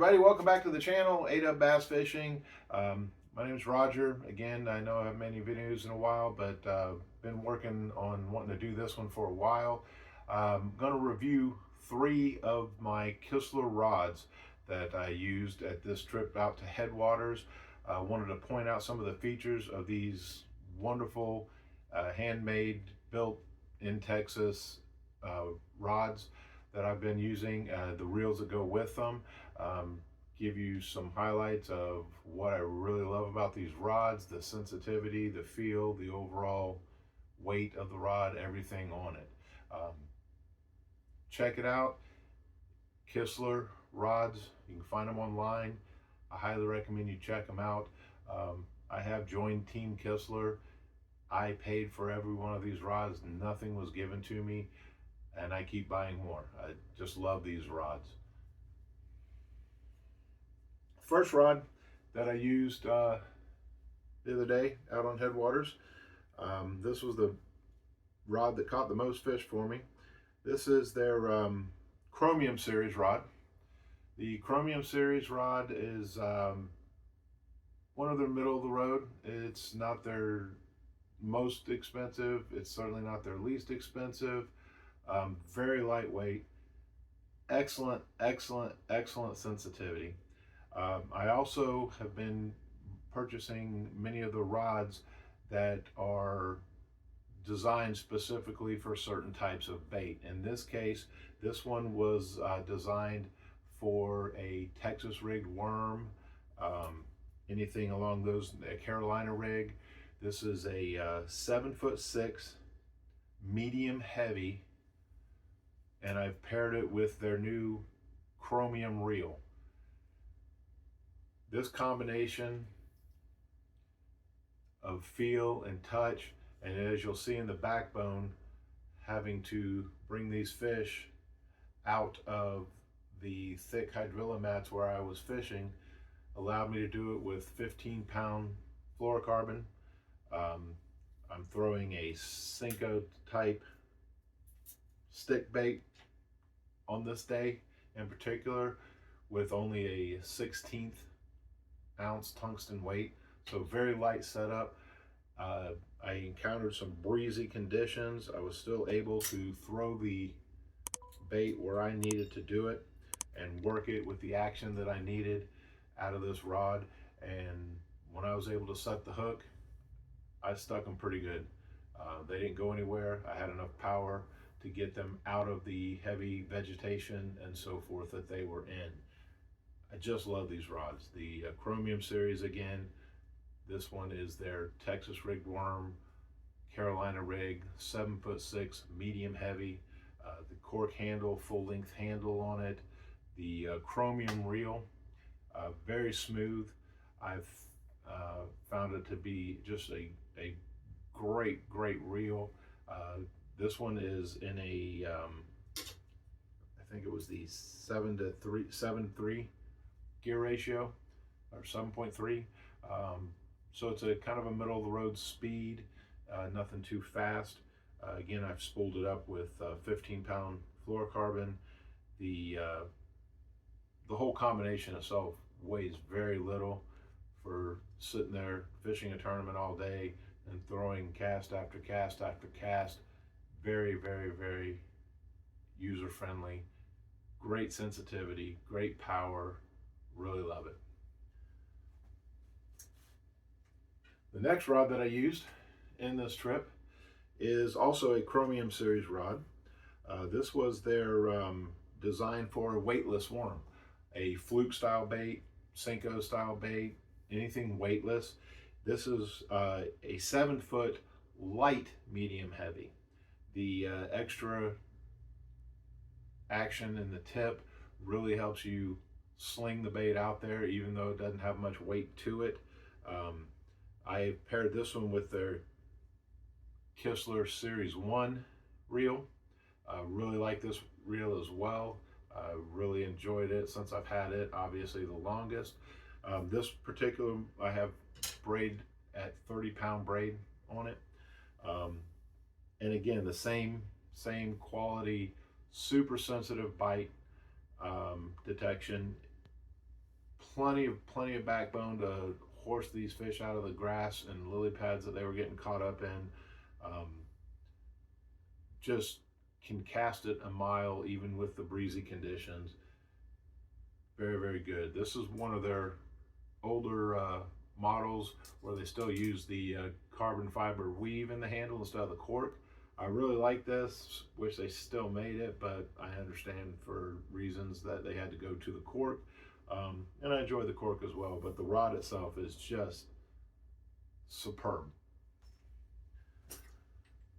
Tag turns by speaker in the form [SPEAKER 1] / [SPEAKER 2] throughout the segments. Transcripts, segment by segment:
[SPEAKER 1] everybody, welcome back to the channel, A-Dub Bass Fishing. My name is Roger. Again, I know I haven't made any videos in a while, but been working on wanting to do this one for a while. I'm going to review 3 of my Kistler rods that I used at this trip out to Headwaters. I wanted to point out some of the features of these wonderful handmade, built in Texas rods that I've been using, the reels that go with them. Give you some highlights of what I really love about these rods, the sensitivity, the feel, the overall weight of the rod, everything on it. Check it out, Kistler Rods. You can find them online. I highly recommend you check them out. I have joined Team Kistler. I paid for every one of these rods. Nothing was given to me, and I keep buying more. I just love these rods. First rod that I used the other day out on Headwaters. This was the rod that caught the most fish for me. This is their Chromium Series rod. The Chromium Series rod is one of their middle of the road. It's not their most expensive. It's certainly not their least expensive. Very lightweight. Excellent sensitivity. I also have been purchasing many of the rods that are designed specifically for certain types of bait. In this case, this one was designed for a Texas rigged worm, anything along those, a Carolina rig. This is a 7'6", medium heavy, and I've paired it with their new chromium reel. This combination of feel and touch, and as you'll see in the backbone, having to bring these fish out of the thick hydrilla mats where I was fishing, allowed me to do it with 15-pound fluorocarbon. I'm throwing a Senko type stick bait on this day in particular, with only a 1/16 ounce tungsten weight, so very light setup. I encountered some breezy conditions. I was still able to throw the bait where I needed to do it and work it with the action that I needed out of this rod. And when I was able to set the hook, I stuck them pretty good. They didn't go anywhere. I had enough power to get them out of the heavy vegetation and so forth that they were in. I just love these rods. The Chromium Series, again, this one is their Texas rigged worm, Carolina rig, 7'6", medium heavy. The cork handle, full length handle on it. The chromium reel, very smooth. I've found it to be just a great reel. This one is in a, I think it was the 7:3 gear ratio, or 7.3. So it's a kind of a middle of the road speed, nothing too fast. Again, I've spooled it up with 15-pound fluorocarbon. The whole combination itself weighs very little for sitting there fishing a tournament all day and throwing cast after cast after cast. Very user friendly, great sensitivity, great power. Really love it. The next rod that I used in this trip is also a Chromium Series rod. This was their design for a weightless worm, a fluke style bait, Senko style bait, anything weightless. This is a 7-foot light medium heavy. The extra action in the tip really helps you sling the bait out there, even though it doesn't have much weight to it. I paired this one with their Kistler Series 1 reel. Really like this reel as well. Really enjoyed it since I've had it, obviously the longest. This particular, I have braid at 30-pound braid on it. And again, the same quality, super sensitive bite detection. plenty of backbone to horse these fish out of the grass and lily pads that they were getting caught up in. Just can cast it a mile even with the breezy conditions. Very, very good. This is one of their older models where they still use the carbon fiber weave in the handle instead of the cork. I really like this. Wish they still made it, but I understand for reasons that they had to go to the cork. And I enjoy the cork as well, but the rod itself is just superb.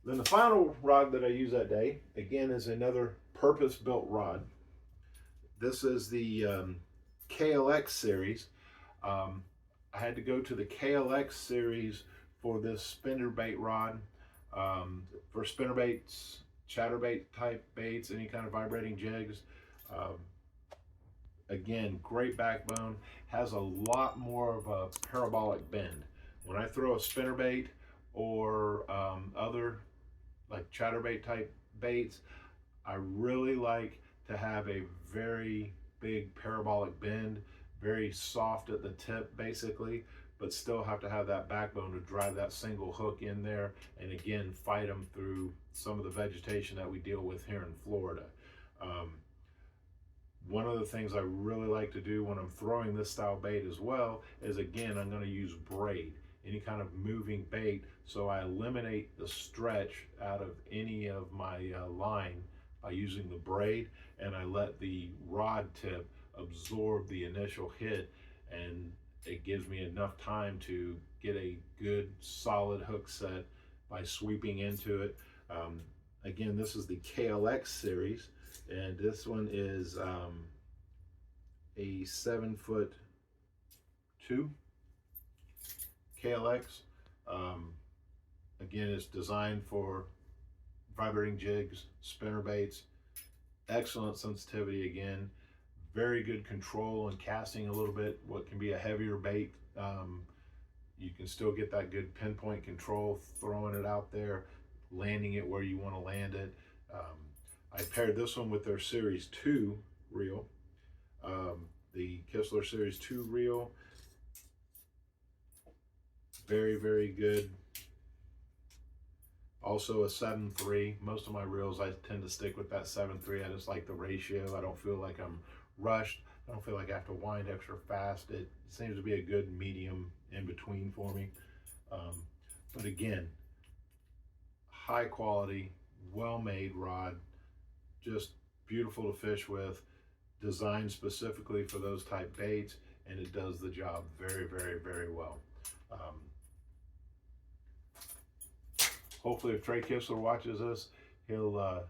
[SPEAKER 1] Then the final rod that I use that day, again, is another purpose-built rod. This is the KLX series. I had to go to the KLX series for this spinnerbait rod. For spinnerbaits, chatterbait type baits, any kind of vibrating jigs. Again, great backbone, has a lot more of a parabolic bend. When I throw a spinnerbait or other like chatterbait type baits, I really like to have a very big parabolic bend, very soft at the tip basically, but still have to have that backbone to drive that single hook in there and again fight them through some of the vegetation that we deal with here in Florida. One of the things I really like to do when I'm throwing this style bait as well is, again, I'm going to use braid, any kind of moving bait, so I eliminate the stretch out of any of my line by using the braid, and I let the rod tip absorb the initial hit, and it gives me enough time to get a good solid hook set by sweeping into it. Again, this is the KLX series, and this one is a 7'2" KLX. Again, it's designed for vibrating jigs, spinner baits, excellent sensitivity again, very good control and casting a little bit what can be a heavier bait. You can still get that good pinpoint control, throwing it out there, landing it where you want to land it. I paired this one with their Series 2 reel, the Kistler Series 2 reel. Very, very good. Also a 7.3. Most of my reels, I tend to stick with that 7.3. I just like the ratio. I don't feel like I'm rushed. I don't feel like I have to wind extra fast. It seems to be a good medium in between for me. But again, high quality, well-made rod, just beautiful to fish with, designed specifically for those type baits, and it does the job very, very, very well. Hopefully if Trey Kistler watches this, he'll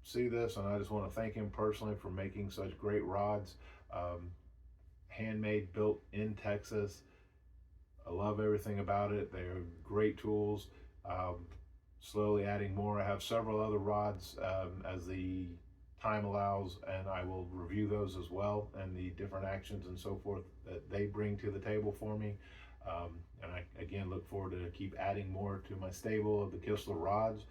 [SPEAKER 1] see this, and I just want to thank him personally for making such great rods. Handmade, built in Texas. I love everything about it. They're great tools. Slowly adding more. I have several other rods as the time allows, and I will review those as well and the different actions and so forth that they bring to the table for me. And I again look forward to keep adding more to my stable of the Kistler rods.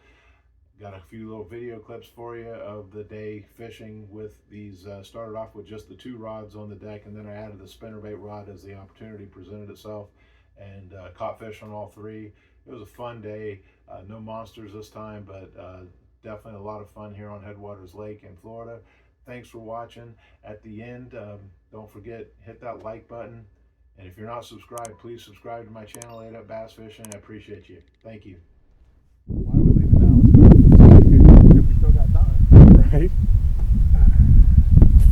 [SPEAKER 1] Got a few little video clips for you of the day fishing with these. Started off with just the 2 rods on the deck, and then I added the spinnerbait rod as the opportunity presented itself, and caught fish on all 3. It was a fun day. No monsters this time, but definitely a lot of fun here on Headwaters Lake in Florida. Thanks for watching. At the end, don't forget, hit that like button. And if you're not subscribed, please subscribe to my channel, Ate Up Bass Fishing. I appreciate you. Thank you.
[SPEAKER 2] Why are we leaving now? Let's go if we still got time.
[SPEAKER 3] Right?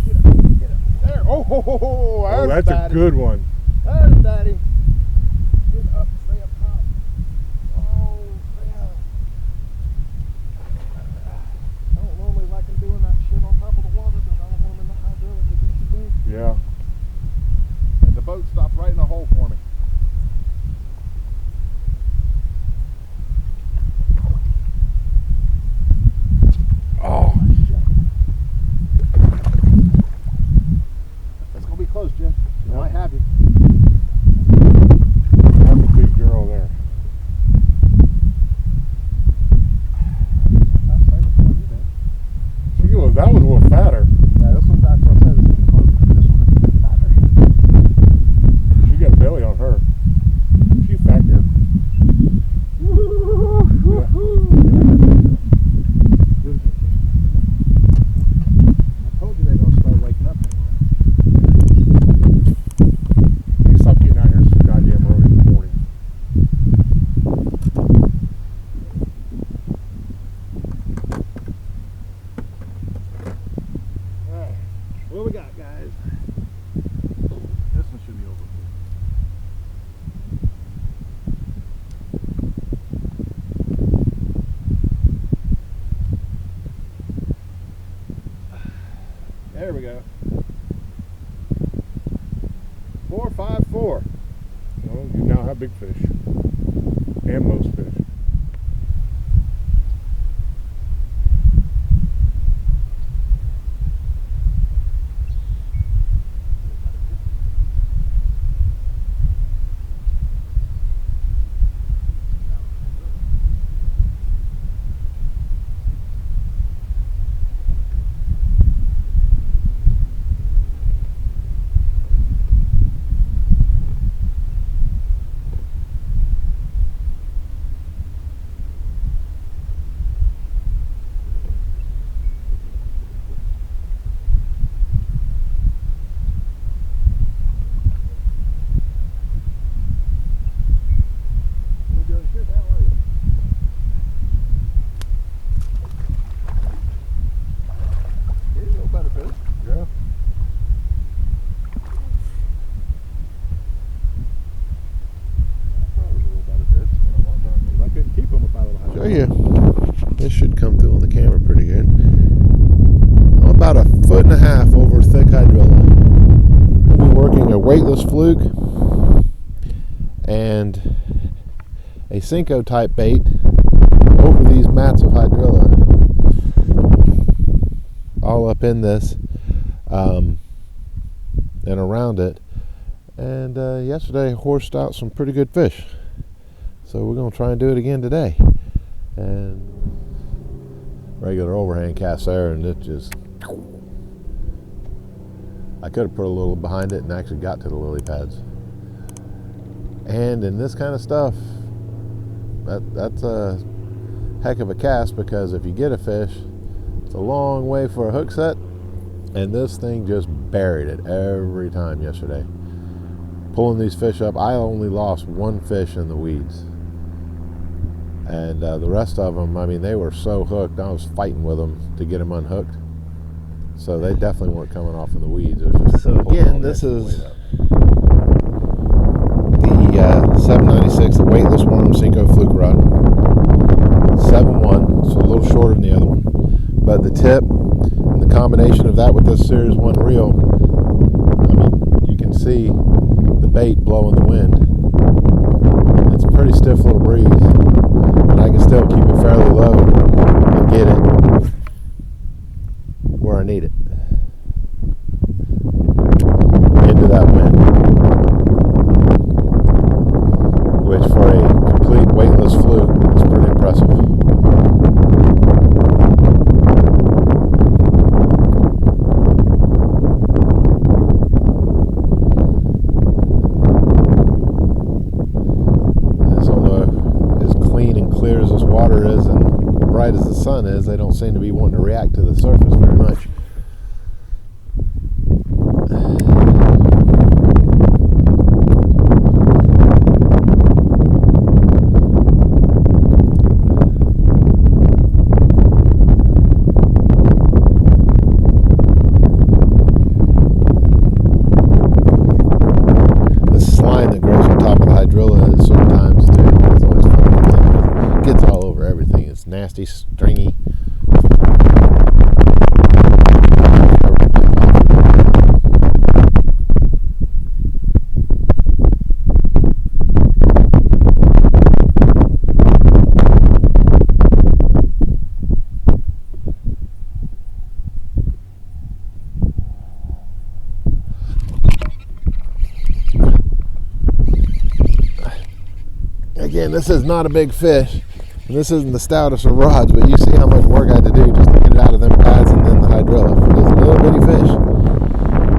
[SPEAKER 2] Get up. There. Oh,
[SPEAKER 3] That's a good one.
[SPEAKER 2] There's Daddy. Get up, stay up top. Oh, yeah. I don't normally like them doing that shit on top of the water, but I don't want them in the hydraulic to be too big.
[SPEAKER 3] Yeah.
[SPEAKER 2] And the boat stopped right in the hole for me.
[SPEAKER 3] Oh,
[SPEAKER 2] It's gonna be close, Jim. I
[SPEAKER 3] Yeah.
[SPEAKER 2] might have you.
[SPEAKER 3] that's a big girl there. There we go. 454. Well, you now have big fish. And most fish. Yeah. I couldn't keep them if I was
[SPEAKER 1] Show you. This should come through on the camera pretty good. About 1.5 foot over thick hydrilla. We're working a weightless fluke and a Cinco type bait over these mats of hydrilla, all up in this and around it. And yesterday horsed out some pretty good fish, so we're going to try and do it again today. And regular overhand cast there, and it just, I could have put a little behind it and actually got to the lily pads. And in this kind of stuff, that's a heck of a cast, because if you get a fish, it's a long way for a hook set, and this thing just buried it every time yesterday. Pulling these fish up, I only lost one fish in the weeds, and the rest of them, I mean, they were so hooked, I was fighting with them to get them unhooked, so they definitely weren't coming off in the weeds. It was just so again, this is the 796, the weightless worm Cinco fluke rod, 7-1, so a little shorter than the other one, but the tip and the combination of that with this Series 1 reel, I mean, you can see the bait blowing the wind. It's a pretty stiff little breeze, and I can still keep it fairly low and get it where I need it, into that wind, which for a complete weightless fluke is pretty impressive. Clear as this water is and bright as the sun is, they don't seem to be wanting to react to the surface very much. This slime that grows on top of the hydrilla at certain times too is always fun. Gets all over everything. It's nasty, stringy. Again, this is not a big fish. And this isn't the stoutest of rods, but you see how much work I had to do just to get it out of them pads and then the hydrilla for this little bitty fish.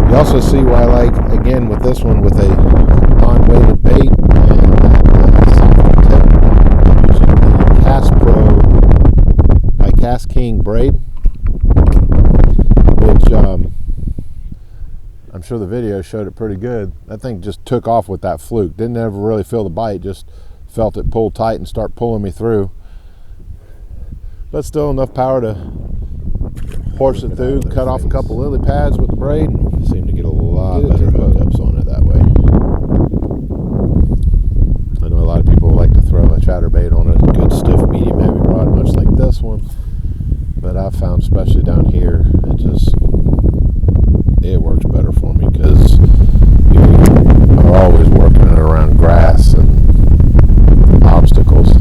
[SPEAKER 1] You also see why I like, again, with this one, with a non-weighted bait and that soft tip, I'm using the Cast Pro by Cast King braid, which I'm sure the video showed it pretty good. That thing just took off with that fluke. Didn't ever really feel the bite, just felt it pull tight and start pulling me through. But still enough power to horse it through, cut off a couple lily pads with the braid. Seem to get a lot better hookups on it that way. I know a lot of people like to throw a chatterbait on a good stiff medium heavy rod, much like this one. But I've found, especially down here, it just
[SPEAKER 3] it works better for me because you are always working it around grass and obstacles.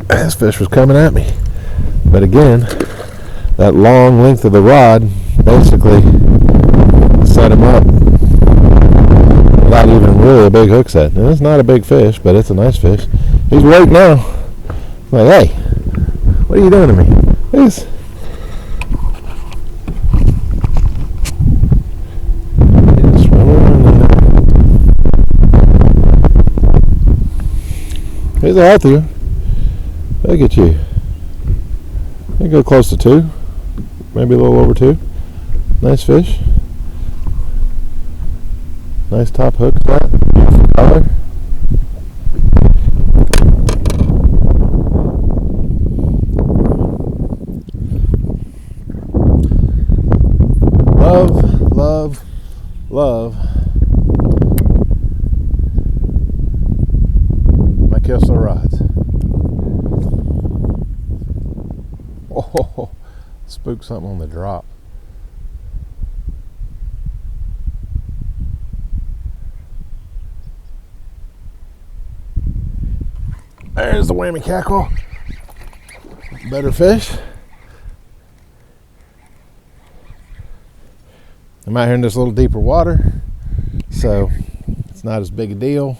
[SPEAKER 3] This fish was coming at me, but again, that long length of the rod basically set him up without even really a big hook set. And it's not a big fish, but it's a nice fish. He's waiting now. Like, hey, what are you doing to me? He's swimming around there. He's a healthy one. Look at you. They go close to 2, maybe a little over 2. Nice fish. Nice top hook flat. Beautiful color. Love, love, love my Kistler rods. Oh, spooked something on the drop. There's the whammy cackle. Better fish. I'm out here in this little deeper water, so it's not as big a deal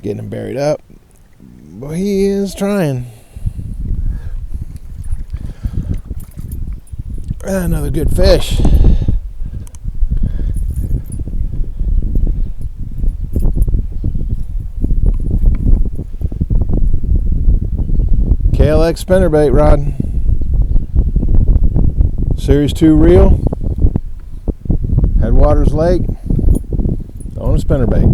[SPEAKER 3] getting him buried up, but he is trying. Another good fish. KLX spinnerbait rod. Series 2 reel. Headwaters Lake. On a spinnerbait.